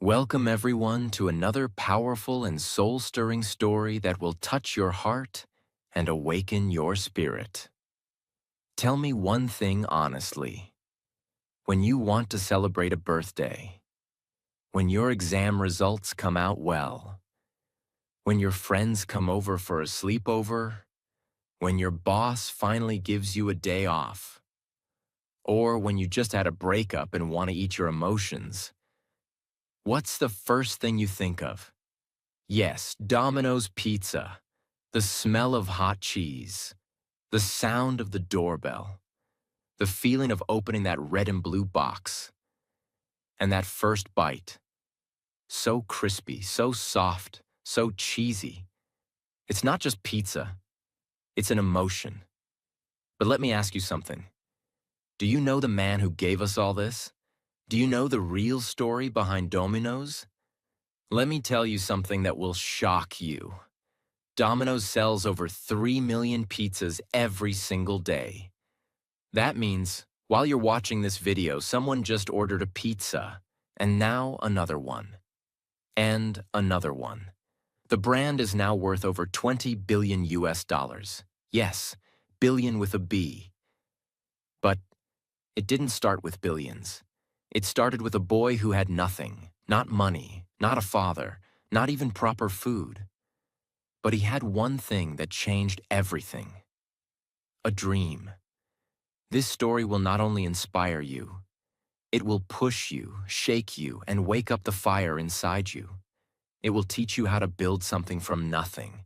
Welcome, everyone, to another powerful and soul-stirring story that will touch your heart and awaken your spirit. Tell me one thing honestly. When you want to celebrate a birthday, when your exam results come out well, when your friends come over for a sleepover, when your boss finally gives you a day off, or when you just had a breakup and want to eat your emotions, what's the first thing you think of? Yes, Domino's pizza, the smell of hot cheese, the sound of the doorbell, the feeling of opening that red and blue box, and that first bite. So crispy, so soft, so cheesy. It's not just pizza, it's an emotion. But let me ask you something. Do you know the man who gave us all this? Do you know the real story behind Domino's? Let me tell you something that will shock you. Domino's sells over 3 million pizzas every single day. That means, while you're watching this video, someone just ordered a pizza, and now another one, and another one. The brand is now worth over 20 billion US dollars. Yes, billion with a B. But it didn't start with billions. It started with a boy who had nothing, not money, not a father, not even proper food. But he had one thing that changed everything. A dream. This story will not only inspire you, it will push you, shake you, and wake up the fire inside you. It will teach you how to build something from nothing,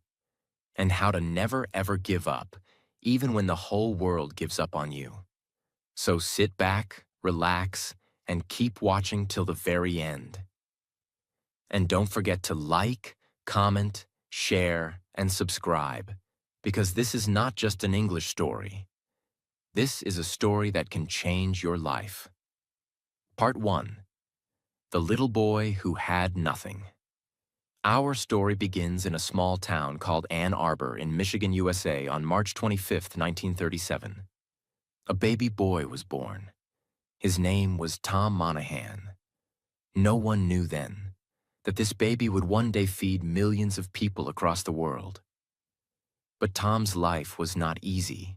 and how to never ever give up, even when the whole world gives up on you. So sit back, relax, and keep watching till the very end. And don't forget to like, comment, share, and subscribe, because this is not just an English story. This is a story that can change your life. Part 1. The Little Boy Who Had Nothing. Our story begins in a small town called Ann Arbor in Michigan, USA on March 25, 1937. A baby boy was born. His name was Tom Monahan. No one knew then that this baby would one day feed millions of people across the world. But Tom's life was not easy.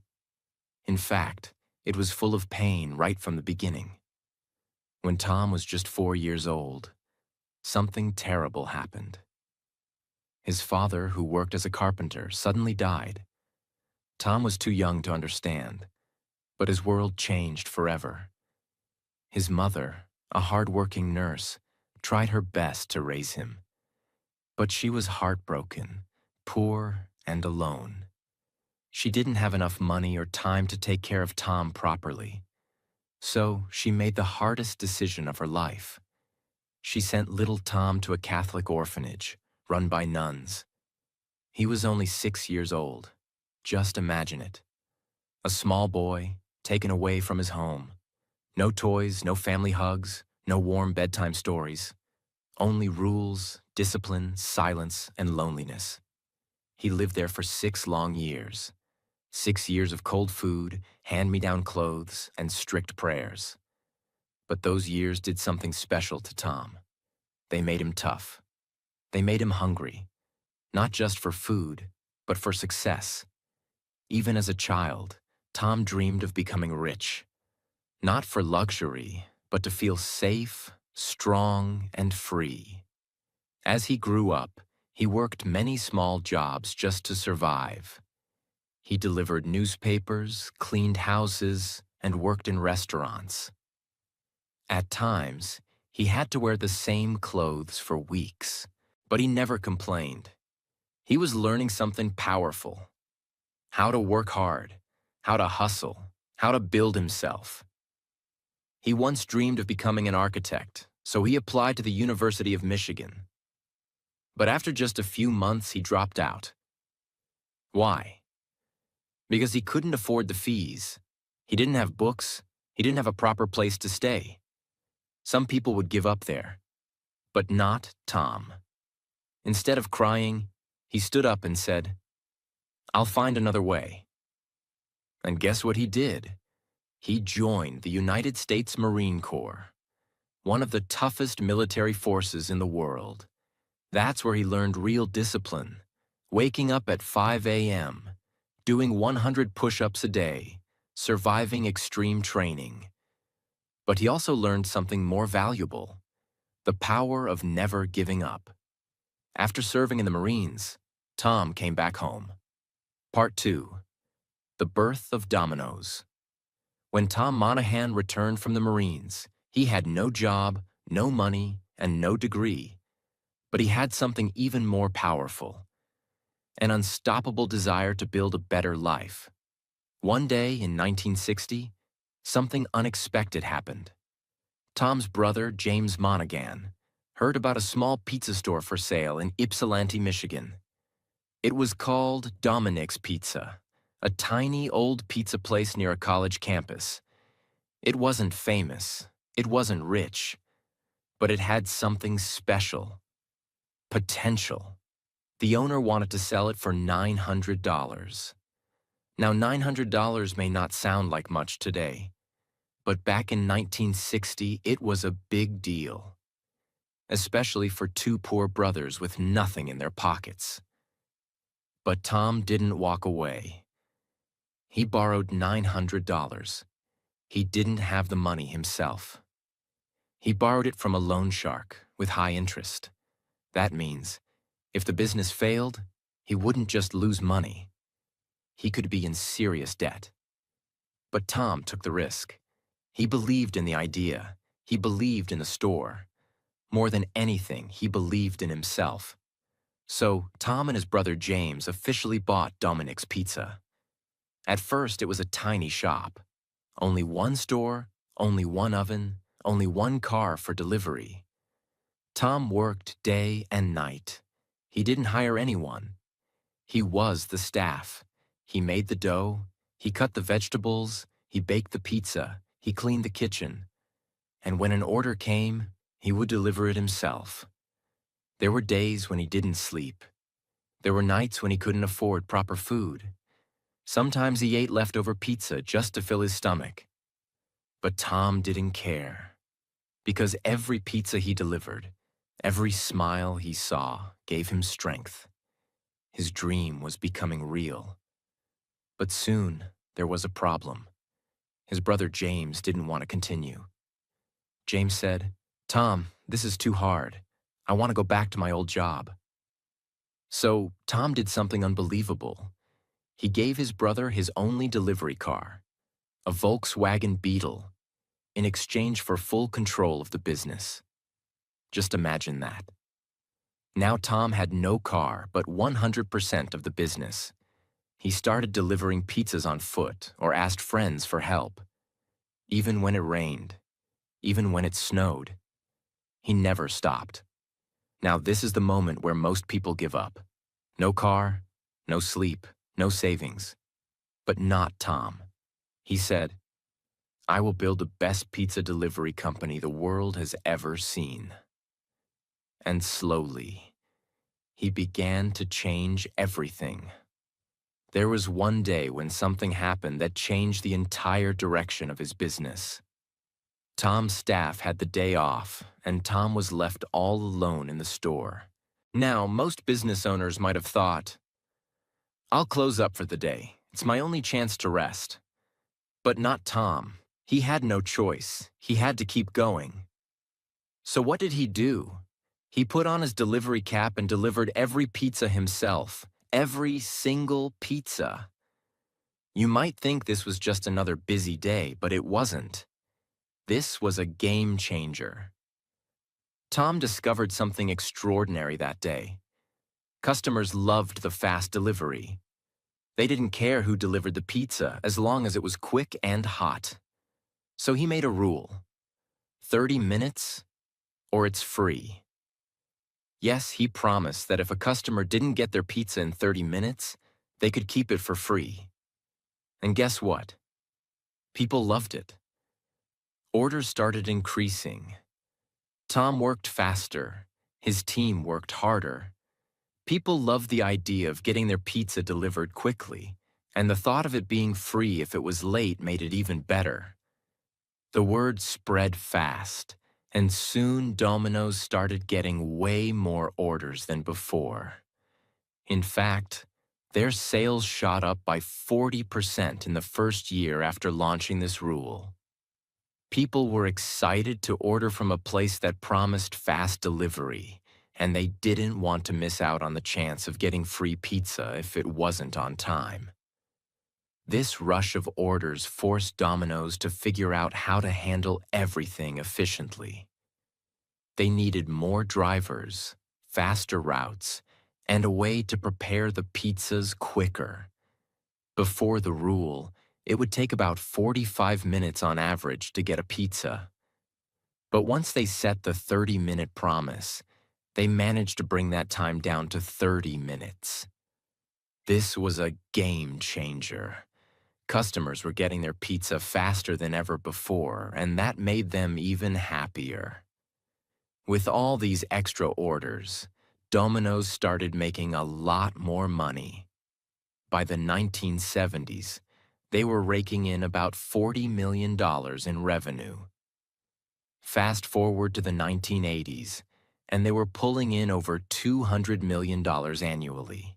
In fact, it was full of pain right from the beginning. When Tom was just 4 years old, something terrible happened. His father, who worked as a carpenter, suddenly died. Tom was too young to understand, but his world changed forever. His mother, a hard-working nurse, tried her best to raise him. But she was heartbroken, poor, and alone. She didn't have enough money or time to take care of Tom properly. So she made the hardest decision of her life. She sent little Tom to a Catholic orphanage run by nuns. He was only 6 years old. Just imagine it. A small boy, taken away from his home. No toys, no family hugs, no warm bedtime stories. Only rules, discipline, silence, and loneliness. He lived there for 6 long years. 6 years of cold food, hand-me-down clothes, and strict prayers. But those years did something special to Tom. They made him tough. They made him hungry, not just for food, but for success. Even as a child, Tom dreamed of becoming rich. Not for luxury, but to feel safe, strong, and free. As he grew up, he worked many small jobs just to survive. He delivered newspapers, cleaned houses, and worked in restaurants. At times, he had to wear the same clothes for weeks, but he never complained. He was learning something powerful: how to work hard, how to hustle, how to build himself. He once dreamed of becoming an architect, so he applied to the University of Michigan. But after just a few months, he dropped out. Why? Because he couldn't afford the fees. He didn't have books. He didn't have a proper place to stay. Some people would give up there, but not Tom. Instead of crying, he stood up and said, "I'll find another way." And guess what he did? He joined the United States Marine Corps. one of the toughest military forces in the world. That's where he learned real discipline, waking up at 5 a.m., doing 100 push-ups a day, surviving extreme training. But he also learned something more valuable, the power of never giving up. After serving in the Marines, Tom came back home. Part 2. The Birth of Domino's. When Tom Monahan returned from the Marines, he had no job, no money, and no degree. But he had something even more powerful, an unstoppable desire to build a better life. One day in 1960, something unexpected happened. Tom's brother, James Monaghan, heard about a small pizza store for sale in Ypsilanti, Michigan. It was called Domino's Pizza, a tiny old pizza place near a college campus. It wasn't famous, it wasn't rich, but it had something special. Potential. The owner wanted to sell it for $900. Now, $900 may not sound like much today, but back in 1960, it was a big deal, especially for two poor brothers with nothing in their pockets. But Tom didn't walk away. He borrowed $900. He didn't have the money himself. He borrowed it from a loan shark with high interest. That means, if the business failed, he wouldn't just lose money. He could be in serious debt. But Tom took the risk. He believed in the idea. He believed in the store. More than anything, he believed in himself. So, Tom and his brother James officially bought Domino's Pizza. At first, it was a tiny shop. Only one store, only one oven, only one car for delivery. Tom worked day and night. He didn't hire anyone. He was the staff. He made the dough, he cut the vegetables, he baked the pizza, he cleaned the kitchen. And when an order came, he would deliver it himself. There were days when he didn't sleep. There were nights when he couldn't afford proper food. Sometimes he ate leftover pizza just to fill his stomach. But Tom didn't care, because every pizza he delivered, every smile he saw gave him strength. His dream was becoming real. But soon, there was a problem. His brother James didn't want to continue. James said, "Tom, this is too hard. I want to go back to my old job." So Tom did something unbelievable. He gave his brother his only delivery car, a Volkswagen Beetle, in exchange for full control of the business. Just imagine that. Now Tom had no car, but 100% of the business. He started delivering pizzas on foot or asked friends for help. Even when it rained, even when it snowed, he never stopped. Now this is the moment where most people give up. No car, no sleep, no savings. But not Tom. He said, "I will build the best pizza delivery company the world has ever seen." And slowly, he began to change everything. There was one day when something happened that changed the entire direction of his business. Tom's staff had the day off, and Tom was left all alone in the store. Now, most business owners might have thought, "I'll close up for the day. It's my only chance to rest." But not Tom. He had no choice. He had to keep going. So what did he do? He put on his delivery cap and delivered every pizza himself. Every single pizza. You might think this was just another busy day, but it wasn't. This was a game changer. Tom discovered something extraordinary that day. Customers loved the fast delivery. They didn't care who delivered the pizza as long as it was quick and hot. So he made a rule. 30 minutes or it's free. Yes, he promised that if a customer didn't get their pizza in 30 minutes, they could keep it for free. And guess what? People loved it. Orders started increasing. Tom worked faster. His team worked harder. People loved the idea of getting their pizza delivered quickly, and the thought of it being free if it was late made it even better. The word spread fast. And soon Domino's started getting way more orders than before. In fact, their sales shot up by 40% in the first year after launching this rule. People were excited to order from a place that promised fast delivery, and they didn't want to miss out on the chance of getting free pizza if it wasn't on time. This rush of orders forced Domino's to figure out how to handle everything efficiently. They needed more drivers, faster routes, and a way to prepare the pizzas quicker. Before the rule, it would take about 45 minutes on average to get a pizza. But once they set the 30-minute promise, they managed to bring that time down to 30 minutes. This was a game changer. Customers were getting their pizza faster than ever before, and that made them even happier. With all these extra orders, Domino's started making a lot more money. By the 1970s, they were raking in about $40 million in revenue. Fast forward to the 1980s, and they were pulling in over $200 million annually.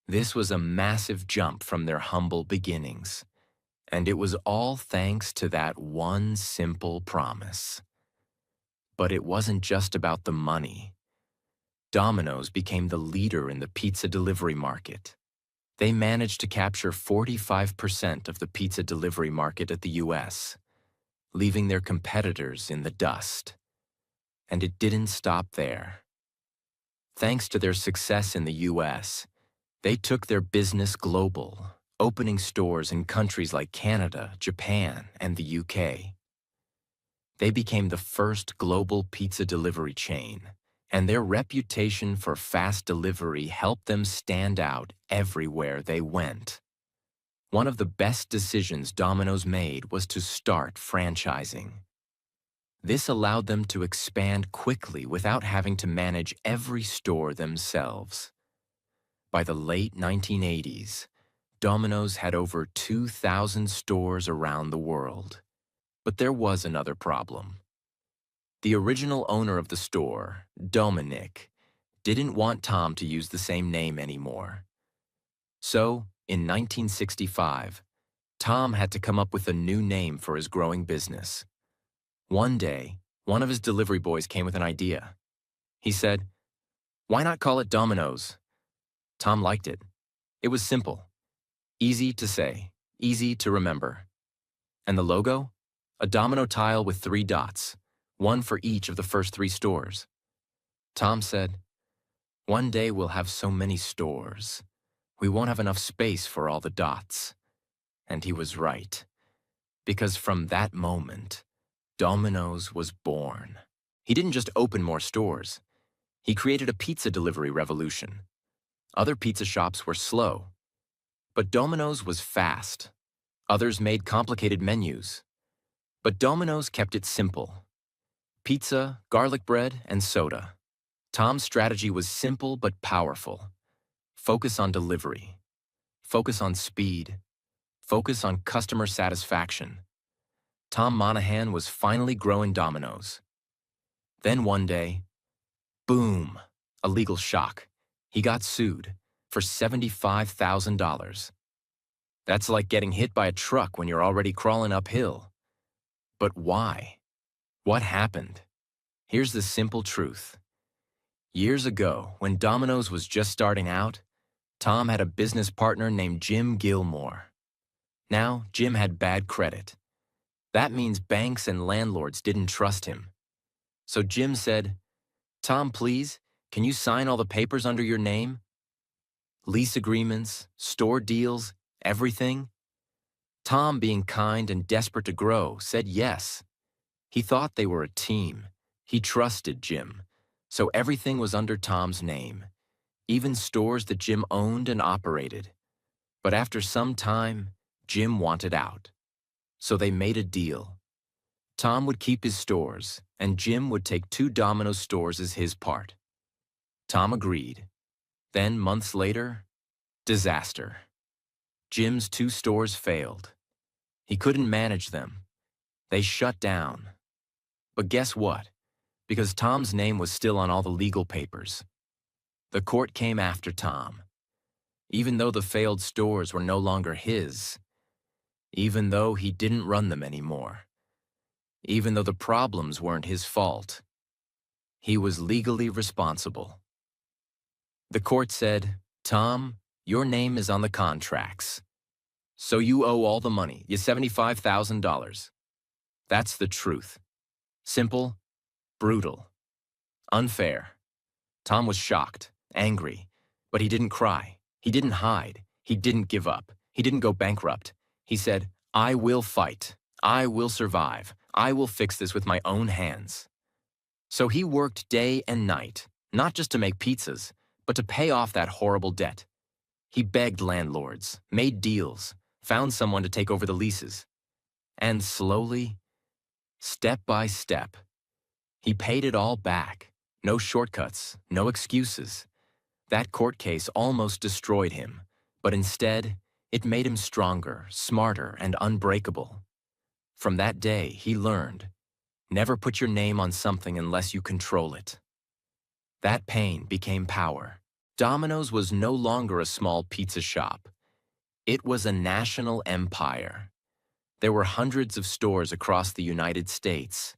This was a massive jump from their humble beginnings, and it was all thanks to that one simple promise. But it wasn't just about the money. Domino's became the leader in the pizza delivery market. They managed to capture 45% of the pizza delivery market at the US, leaving their competitors in the dust. And it didn't stop there. Thanks to their success in the US, they took their business global, opening stores in countries like Canada, Japan, and the UK. They became the first global pizza delivery chain, and their reputation for fast delivery helped them stand out everywhere they went. One of the best decisions Domino's made was to start franchising. This allowed them to expand quickly without having to manage every store themselves. By the late 1980s, Domino's had over 2,000 stores around the world. But there was another problem. The original owner of the store, Dominic, didn't want Tom to use the same name anymore. So, in 1965, Tom had to come up with a new name for his growing business. One day, one of his delivery boys came with an idea. He said, "Why not call it Domino's?" Tom liked it. It was simple, easy to say, easy to remember. And the logo? A domino tile with 3 dots, one for each of the first 3 stores. Tom said, "One day we'll have so many stores. We won't have enough space for all the dots." And he was right. Because from that moment, Domino's was born. He didn't just open more stores. He created a pizza delivery revolution. Other pizza shops were slow, but Domino's was fast. Others made complicated menus. But Domino's kept it simple. Pizza, garlic bread, and soda. Tom's strategy was simple but powerful. Focus on delivery. Focus on speed. Focus on customer satisfaction. Tom Monahan was finally growing Domino's. Then one day, boom, a legal shock. He got sued for $75,000. That's like getting hit by a truck when you're already crawling uphill. But why? What happened? Here's the simple truth. Years ago, when Domino's was just starting out, Tom had a business partner named Jim Gilmore. Now, Jim had bad credit. That means banks and landlords didn't trust him. So Jim said, "Tom, please, can you sign all the papers under your name? Lease agreements, store deals, everything?" Tom, being kind and desperate to grow, said yes. He thought they were a team. He trusted Jim. So everything was under Tom's name, even stores that Jim owned and operated. But after some time, Jim wanted out. So they made a deal. Tom would keep his stores, and Jim would take 2 Domino's stores as his part. Tom agreed. Then, months later, disaster. Jim's 2 stores failed. He couldn't manage them. They shut down. But guess what? Because Tom's name was still on all the legal papers. The court came after Tom, even though the failed stores were no longer his, even though he didn't run them anymore, even though the problems weren't his fault. He was legally responsible. The court said, "Tom, your name is on the contracts, so you owe all the money, you $75,000. That's the truth. Simple, brutal, unfair." Tom was shocked, angry, but he didn't cry. He didn't hide. He didn't give up. He didn't go bankrupt. He said, "I will fight. I will survive. I will fix this with my own hands." So he worked day and night, not just to make pizzas, but to pay off that horrible debt. He begged landlords, made deals, found someone to take over the leases. And slowly, step by step, he paid it all back. No shortcuts, no excuses. That court case almost destroyed him, but instead, it made him stronger, smarter, and unbreakable. From that day, he learned, never put your name on something unless you control it. That pain became power. Domino's was no longer a small pizza shop. It was a national empire. There were hundreds of stores across the United States.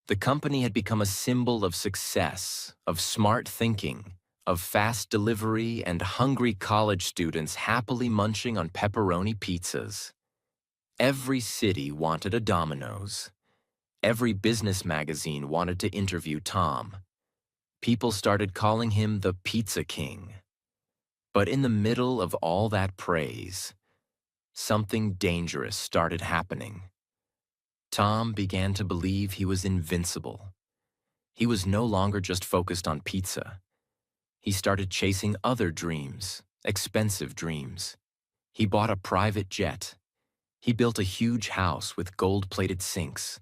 The company had become a symbol of success, of smart thinking, of fast delivery, and hungry college students happily munching on pepperoni pizzas. Every city wanted a Domino's. Every business magazine wanted to interview Tom. People started calling him the Pizza King. But in the middle of all that praise, something dangerous started happening. Tom began to believe he was invincible. He was no longer just focused on pizza. He started chasing other dreams, expensive dreams. He bought a private jet. He built a huge house with gold-plated sinks.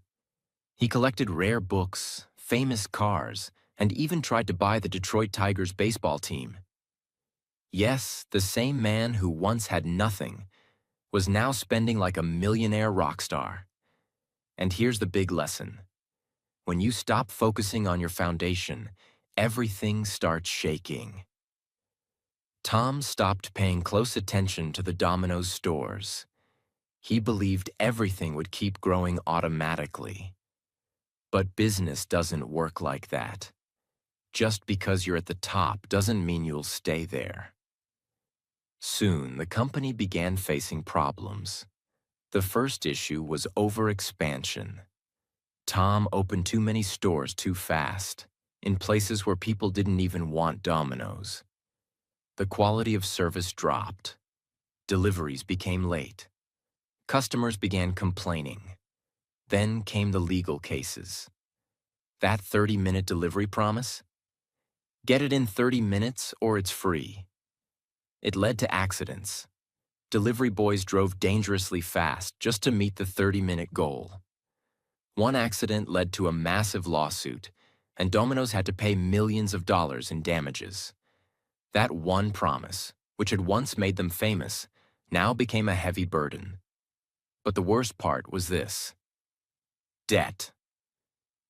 He collected rare books, famous cars, and even tried to buy the Detroit Tigers baseball team. Yes, the same man who once had nothing was now spending like a millionaire rock star. And here's the big lesson. When you stop focusing on your foundation, everything starts shaking. Tom stopped paying close attention to the Domino's stores. He believed everything would keep growing automatically. But business doesn't work like that. Just because you're at the top doesn't mean you'll stay there. Soon, the company began facing problems. The first issue was overexpansion. Tom opened too many stores too fast, in places where people didn't even want Domino's. The quality of service dropped. Deliveries became late. Customers began complaining. Then came the legal cases. That 30-minute delivery promise? Get it in 30 minutes or it's free. It led to accidents. Delivery boys drove dangerously fast just to meet the 30-minute goal. One accident led to a massive lawsuit, and Domino's had to pay millions of dollars in damages. That one promise, which had once made them famous, now became a heavy burden. But the worst part was this: debt.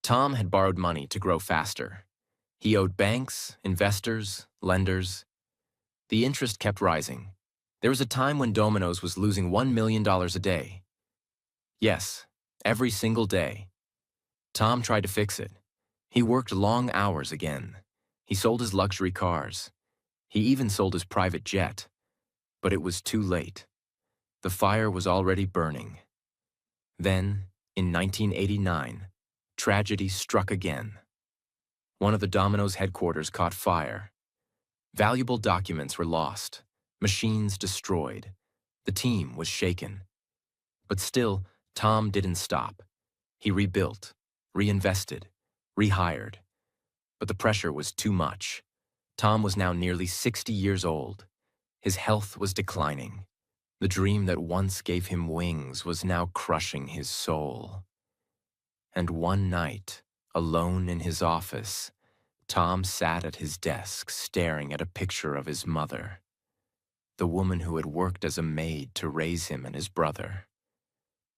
Tom had borrowed money to grow faster. He owed banks, investors, lenders. The interest kept rising. There was a time when Domino's was losing $1 million a day. Yes, every single day. Tom tried to fix it. He worked long hours again. He sold his luxury cars. He even sold his private jet. But it was too late. The fire was already burning. Then, in 1989, tragedy struck again. One of the Domino's headquarters caught fire. Valuable documents were lost, machines destroyed. The team was shaken. But still, Tom didn't stop. He rebuilt, reinvested, rehired. But the pressure was too much. Tom was now nearly 60 years old. His health was declining. The dream that once gave him wings was now crushing his soul. And one night, alone in his office, Tom sat at his desk staring at a picture of his mother, the woman who had worked as a maid to raise him and his brother,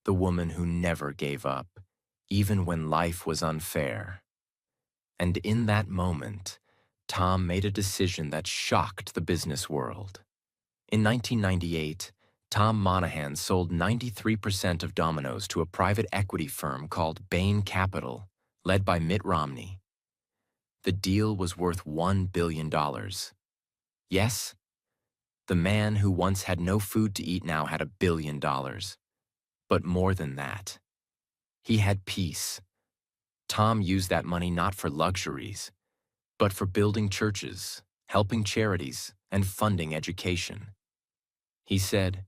the woman who never gave up, even when life was unfair. And in that moment, Tom made a decision that shocked the business world. In 1998, Tom Monahan sold 93% of Domino's to a private equity firm called Bain Capital, led by Mitt Romney. The deal was worth $1 billion. Yes, the man who once had no food to eat now had $1 billion. But more than that, he had peace. Tom used that money not for luxuries, but for building churches, helping charities, and funding education. He said,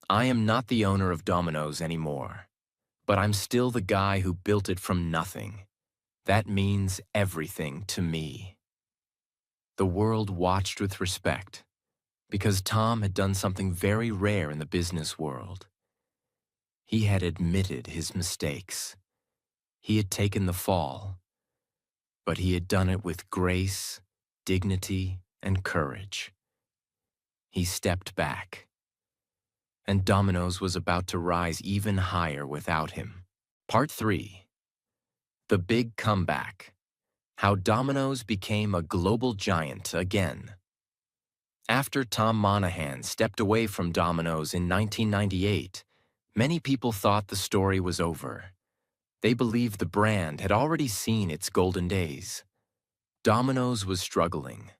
"I am not the owner of Domino's anymore, but I'm still the guy who built it from nothing. That means everything to me." The world watched with respect because Tom had done something very rare in the business world. He had admitted his mistakes. He had taken the fall, but he had done it with grace, dignity, and courage. He stepped back, and Domino's was about to rise even higher without him. Part 3. The Big Comeback. How Domino's became a global giant again. After Tom Monahan stepped away from Domino's in 1998, many people thought the story was over. They believed the brand had already seen its golden days. Domino's was struggling.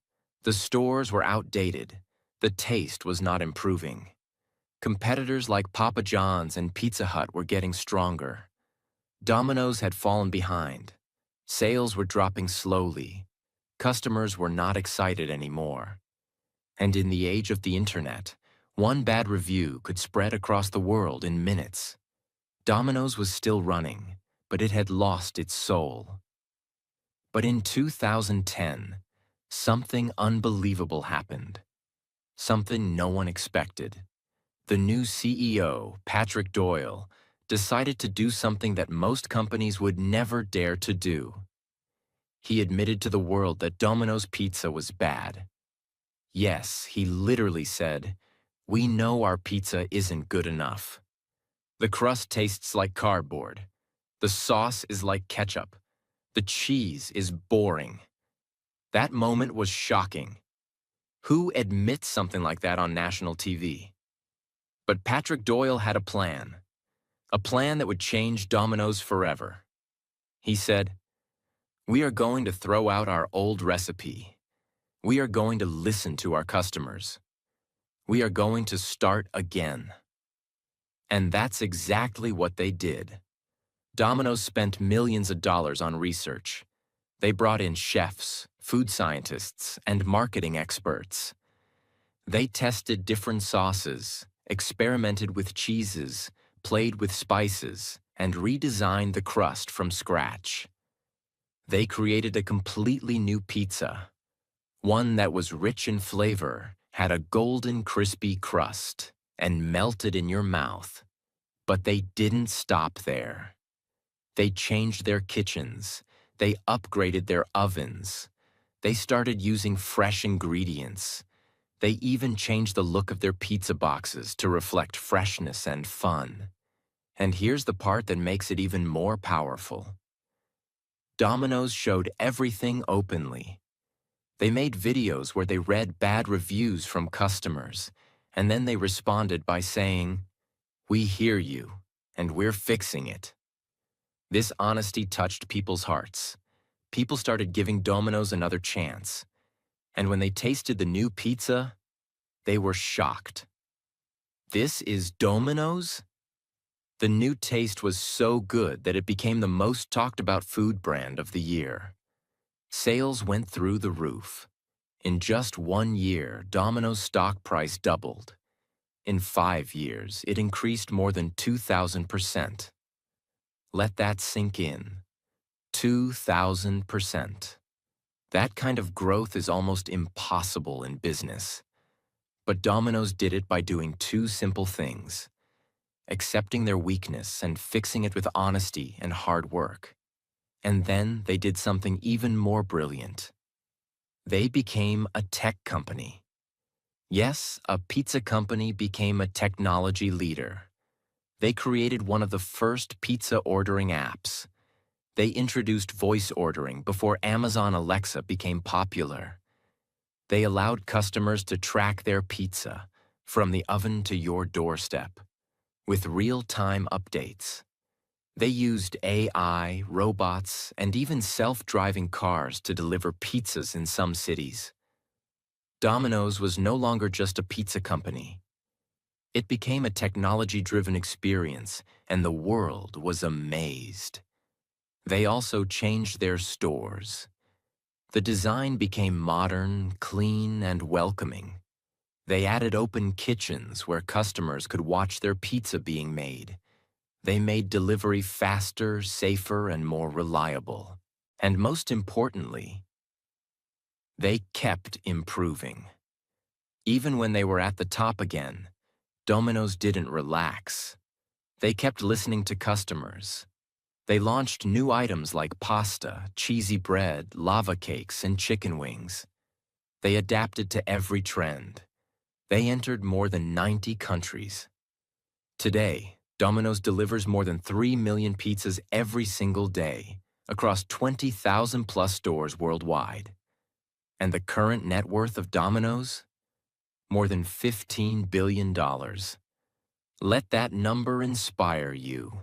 The stores were outdated. The taste was not improving. Competitors like Papa John's and Pizza Hut were getting stronger. Domino's had fallen behind. Sales were dropping slowly. Customers were not excited anymore. And in the age of the internet, one bad review could spread across the world in minutes. Domino's was still running, but it had lost its soul. But in 2010, something unbelievable happened. Something no one expected. The new CEO, Patrick Doyle, decided to do something that most companies would never dare to do. He admitted to the world that Domino's Pizza was bad. Yes, he literally said, "We know our pizza isn't good enough. The crust tastes like cardboard. The sauce is like ketchup. The cheese is boring." That moment was shocking. Who admits something like that on national TV? But Patrick Doyle had a plan that would change Domino's forever. He said, "We are going to throw out our old recipe. We are going to listen to our customers. We are going to start again." And that's exactly what they did. Domino's spent millions of dollars on research. They brought in chefs, food scientists, and marketing experts. They tested different sauces, experimented with cheeses, played with spices, and redesigned the crust from scratch. They created a completely new pizza, one that was rich in flavor, had a golden crispy crust, and melted in your mouth. But they didn't stop there. They changed their kitchens. They upgraded their ovens. They started using fresh ingredients. They even changed the look of their pizza boxes to reflect freshness and fun. And here's the part that makes it even more powerful. Domino's showed everything openly. They made videos where they read bad reviews from customers, and then they responded by saying, "We hear you, and we're fixing it." This honesty touched people's hearts. People started giving Domino's another chance. And when they tasted the new pizza, they were shocked. This is Domino's? The new taste was so good that it became the most talked about food brand of the year. Sales went through the roof. In just 1 year, Domino's stock price doubled. In 5 years, it increased more than 2,000%. Let that sink in. 2,000%. That kind of growth is almost impossible in business. But Domino's did it by doing 2 simple things: accepting their weakness and fixing it with honesty and hard work. And then they did something even more brilliant. They became a tech company. Yes, a pizza company became a technology leader. They created one of the first pizza ordering apps. They introduced voice ordering before Amazon Alexa became popular. They allowed customers to track their pizza from the oven to your doorstep with real-time updates. They used AI, robots, and even self-driving cars to deliver pizzas in some cities. Domino's was no longer just a pizza company. It became a technology-driven experience, and the world was amazed. They also changed their stores. The design became modern, clean, and welcoming. They added open kitchens where customers could watch their pizza being made. They made delivery faster, safer, and more reliable. And most importantly, they kept improving. Even when they were at the top again, Domino's didn't relax. They kept listening to customers. They launched new items like pasta, cheesy bread, lava cakes, and chicken wings. They adapted to every trend. They entered more than 90 countries. Today, Domino's delivers more than 3 million pizzas every single day across 20,000 plus stores worldwide. And the current net worth of Domino's? More than $15 billion. Let that number inspire you.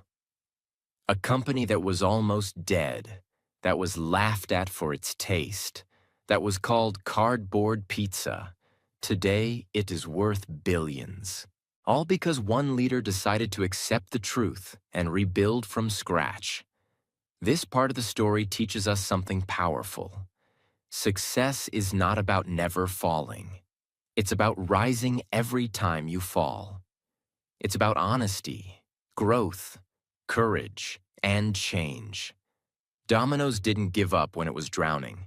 A company that was almost dead, that was laughed at for its taste, that was called cardboard pizza. Today, it is worth billions. All because one leader decided to accept the truth and rebuild from scratch. This part of the story teaches us something powerful. Success is not about never falling. It's about rising every time you fall. It's about honesty, growth, courage, and change. Domino's didn't give up when it was drowning.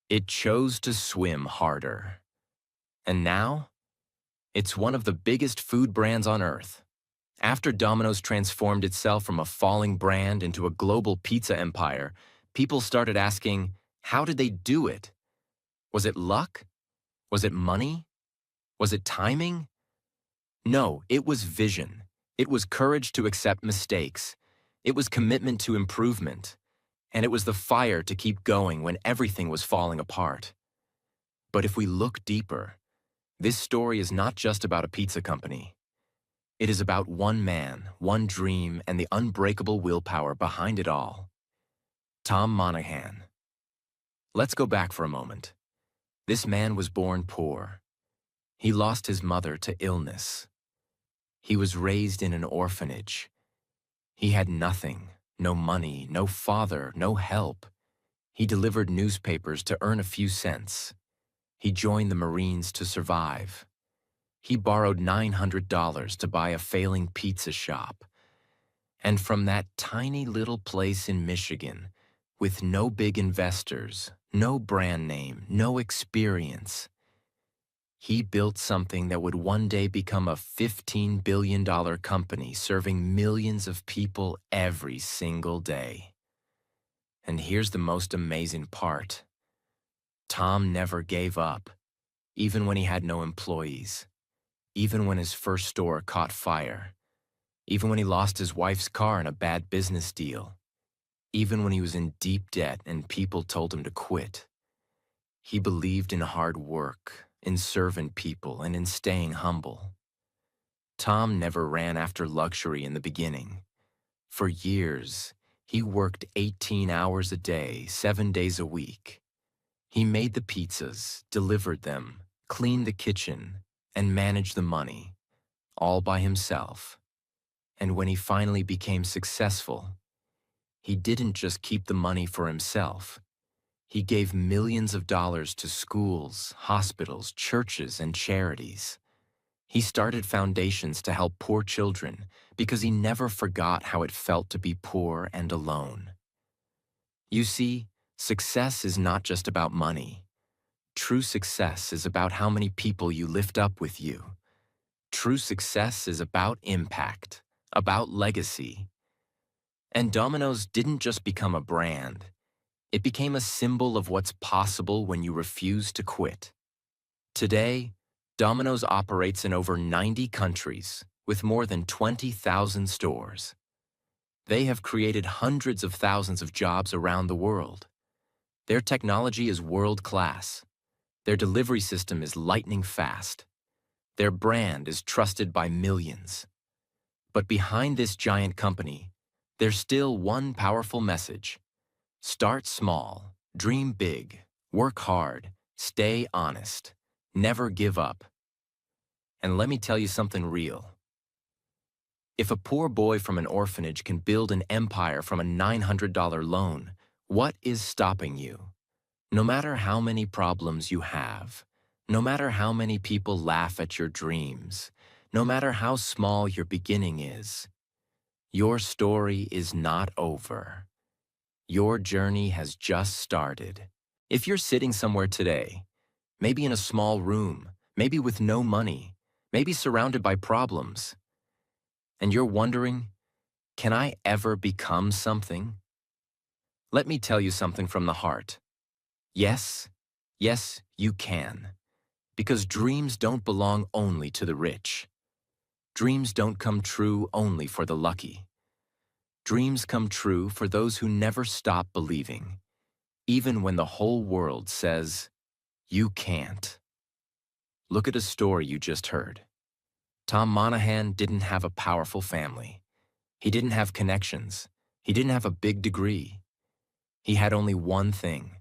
It chose to swim harder. And now, it's one of the biggest food brands on earth. After Domino's transformed itself from a falling brand into a global pizza empire, people started asking, how did they do it? Was it luck? Was it money? Was it timing? No, it was vision. It was courage to accept mistakes. It was commitment to improvement. And it was the fire to keep going when everything was falling apart. But if we look deeper, this story is not just about a pizza company. It is about one man, one dream, and the unbreakable willpower behind it all. Tom Monahan. Let's go back for a moment. This man was born poor. He lost his mother to illness. He was raised in an orphanage. He had nothing, no money, no father, no help. He delivered newspapers to earn a few cents. He joined the Marines to survive. He borrowed $900 to buy a failing pizza shop. And from that tiny little place in Michigan, with no big investors, no brand name, no experience, he built something that would one day become a $15 billion company serving millions of people every single day. And here's the most amazing part. Tom never gave up, even when he had no employees, even when his first store caught fire, even when he lost his wife's car in a bad business deal, even when he was in deep debt and people told him to quit. He believed in hard work, in serving people, and in staying humble. Tom never ran after luxury in the beginning. For years, he worked 18 hours a day, 7 days a week. He made the pizzas, delivered them, cleaned the kitchen, and managed the money, all by himself. And when he finally became successful, he didn't just keep the money for himself. He gave millions of dollars to schools, hospitals, churches, and charities. He started foundations to help poor children because he never forgot how it felt to be poor and alone. You see, success is not just about money. True success is about how many people you lift up with you. True success is about impact, about legacy. And Domino's didn't just become a brand. It became a symbol of what's possible when you refuse to quit. Today, Domino's operates in over 90 countries, with more than 20,000 stores. They have created hundreds of thousands of jobs around the world. Their technology is world-class. Their delivery system is lightning fast. Their brand is trusted by millions. But behind this giant company, there's still one powerful message. Start small, dream big, work hard, stay honest, never give up. And let me tell you something real. If a poor boy from an orphanage can build an empire from a $900 loan, what is stopping you? No matter how many problems you have, no matter how many people laugh at your dreams, no matter how small your beginning is, your story is not over. Your journey has just started. If you're sitting somewhere today, maybe in a small room, maybe with no money, maybe surrounded by problems, and you're wondering, can I ever become something? Let me tell you something from the heart. Yes, yes, you can. Because dreams don't belong only to the rich. Dreams don't come true only for the lucky. Dreams come true for those who never stop believing, even when the whole world says, you can't. Look at a story you just heard. Tom Monahan didn't have a powerful family. He didn't have connections. He didn't have a big degree. He had only one thing,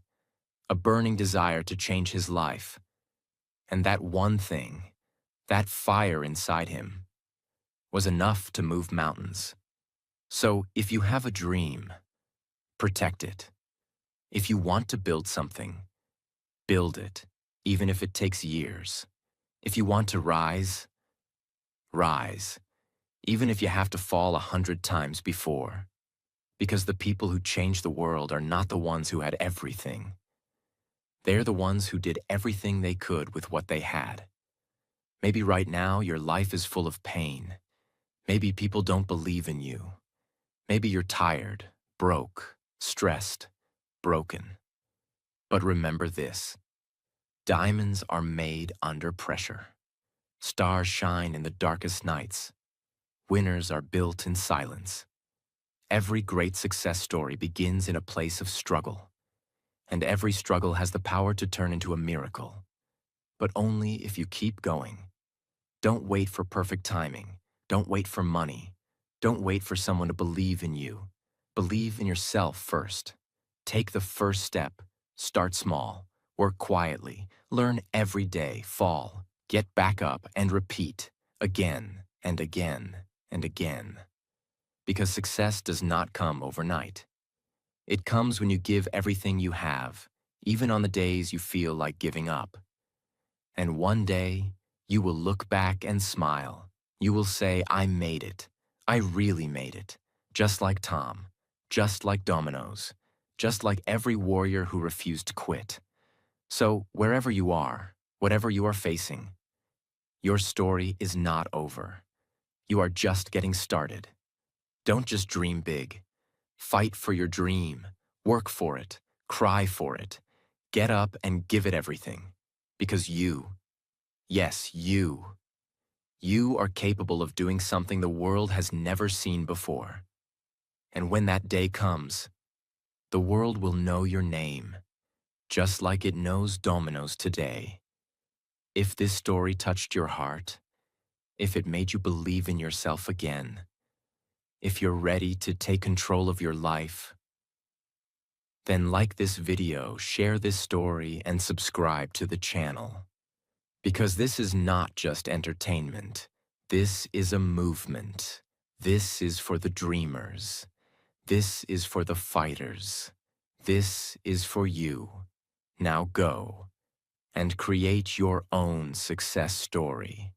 a burning desire to change his life. And that one thing, that fire inside him, was enough to move mountains. So if you have a dream, protect it. If you want to build something, build it, even if it takes years. If you want to rise, rise, even if you have to fall 100 times before. Because the people who change the world are not the ones who had everything. They're the ones who did everything they could with what they had. Maybe right now your life is full of pain. Maybe people don't believe in you. Maybe you're tired, broke, stressed, broken. But remember this. Diamonds are made under pressure. Stars shine in the darkest nights. Winners are built in silence. Every great success story begins in a place of struggle. And every struggle has the power to turn into a miracle. But only if you keep going. Don't wait for perfect timing. Don't wait for money. Don't wait for someone to believe in you. Believe in yourself first. Take the first step. Start small. Work quietly. Learn every day. Fall. Get back up and repeat. Again and again and again. Because success does not come overnight. It comes when you give everything you have, even on the days you feel like giving up. And one day, you will look back and smile. You will say, I made it. I really made it. Just like Tom. Just like Domino's. Just like every warrior who refused to quit. So, wherever you are, whatever you are facing, your story is not over. You are just getting started. Don't just dream big. Fight for your dream. Work for it. Cry for it. Get up and give it everything. Because you, yes, you are capable of doing something the world has never seen before. And when that day comes, the world will know your name, just like it knows Domino's today. If this story touched your heart, if it made you believe in yourself again, if you're ready to take control of your life, then like this video, share this story, and subscribe to the channel. Because this is not just entertainment. This is a movement. This is for the dreamers. This is for the fighters. This is for you. Now go and create your own success story.